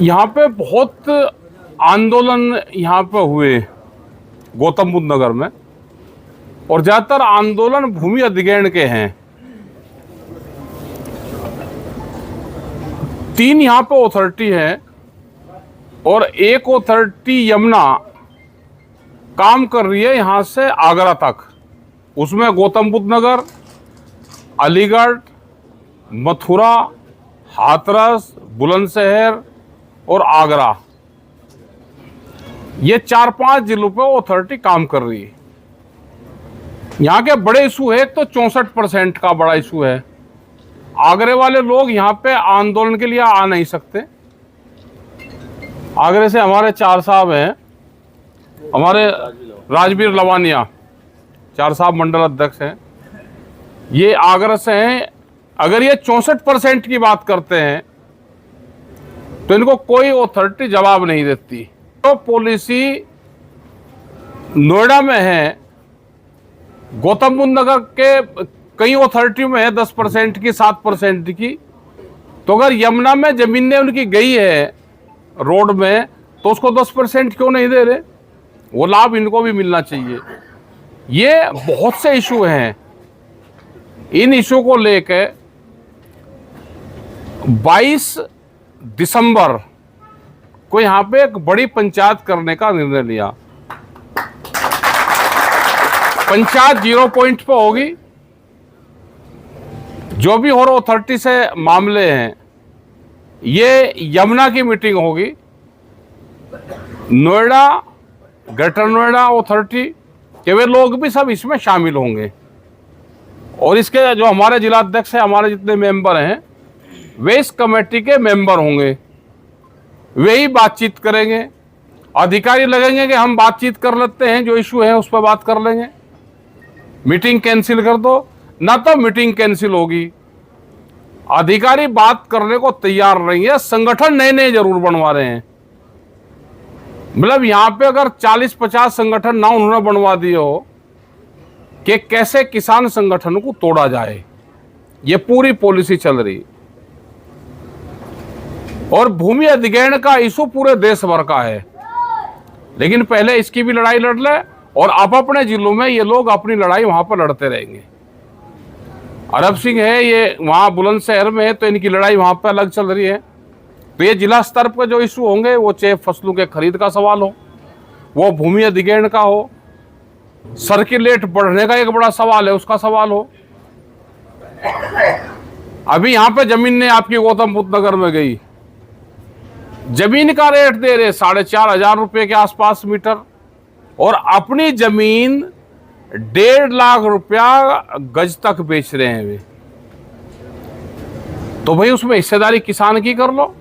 यहाँ पे बहुत आंदोलन यहाँ पे हुए गौतम बुद्ध नगर में, और ज़्यादातर आंदोलन भूमि अधिग्रहण के हैं। 3 यहाँ पे अथॉरिटी है और एक अथॉरिटी यमुना काम कर रही है यहाँ से आगरा तक। उसमें गौतम बुद्ध नगर, अलीगढ़, मथुरा, हाथरस, बुलंदशहर और आगरा, ये 4-5 जिलों पे अथॉरिटी काम कर रही है। यहाँ के बड़े इशू है, एक तो 64% का बड़ा इशू है। आगरे वाले लोग यहाँ पे आंदोलन के लिए आ नहीं सकते। आगरे से हमारे 4 साहब हैं, हमारे राजवीर लवानिया 4 साहब मंडल अध्यक्ष हैं, ये आगरा से हैं। अगर ये 64% की बात करते हैं तो इनको कोई अथॉरिटी जवाब नहीं देती। तो पॉलिसी नोएडा में है, गौतम बुद्ध नगर के कई अथॉरिटी में है 10% की, 7% की। तो अगर यमुना में जमीनें उनकी गई है रोड में, तो उसको 10% क्यों नहीं दे रहे? वो लाभ इनको भी मिलना चाहिए। ये बहुत से इशू हैं। इन इशू को लेकर 22 दिसंबर को यहाँ पे एक बड़ी पंचायत करने का निर्णय लिया। पंचायत 0 पॉइंट पे होगी। जो भी और अथॉरिटी से मामले हैं, ये यमुना की मीटिंग होगी। नोएडा, ग्रेटर नोएडा अथॉरिटी के वे लोग भी सब इसमें शामिल होंगे, और इसके जो हमारे जिला अध्यक्ष हैं, हमारे जितने मेंबर हैं, वे इस कमेटी के मेंबर होंगे। वे ही बातचीत करेंगे। अधिकारी लगेंगे कि हम बातचीत कर लेते हैं, जो इशू है उस पर बात कर लेंगे, मीटिंग कैंसिल कर दो, ना तो मीटिंग कैंसिल होगी। अधिकारी बात करने को तैयार नहीं है। संगठन नए नए जरूर बनवा रहे हैं। मतलब यहाँ पे अगर 40-50 संगठन ना उन्होंने बनवा दिए हो कि कैसे किसान संगठन को तोड़ा जाए, ये पूरी पॉलिसी चल रही। और भूमि अधिग्रहण का इशू पूरे देश भर का है, लेकिन पहले इसकी भी लड़ाई लड़ ले, और आप अपने जिलों में ये लोग अपनी लड़ाई वहां पर लड़ते रहेंगे। अरब सिंह है, ये वहां बुलंदशहर में है, तो इनकी लड़ाई वहां पर अलग चल रही है। तो ये जिला स्तर पर जो इशू होंगे, वो चाहे फसलों के खरीद का सवाल हो, वो भूमि अधिग्रहण का हो, सर्किलेट बढ़ने का एक बड़ा सवाल है, उसका सवाल हो। अभी यहाँ पे जमीन ने आपकी गौतम बुद्ध नगर में गई, जमीन का रेट दे रहे 4,500 रुपये के आसपास मीटर, और अपनी जमीन 1.5 लाख रुपया गज तक बेच रहे हैं वे। तो भाई उसमें हिस्सेदारी किसान की कर लो।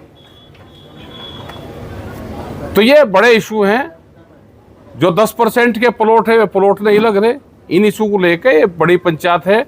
तो ये बड़े इशू हैं। जो 10% के प्लॉट है, वे प्लॉट नहीं लग रहे। इन इशू को लेकर ये बड़ी पंचायत है।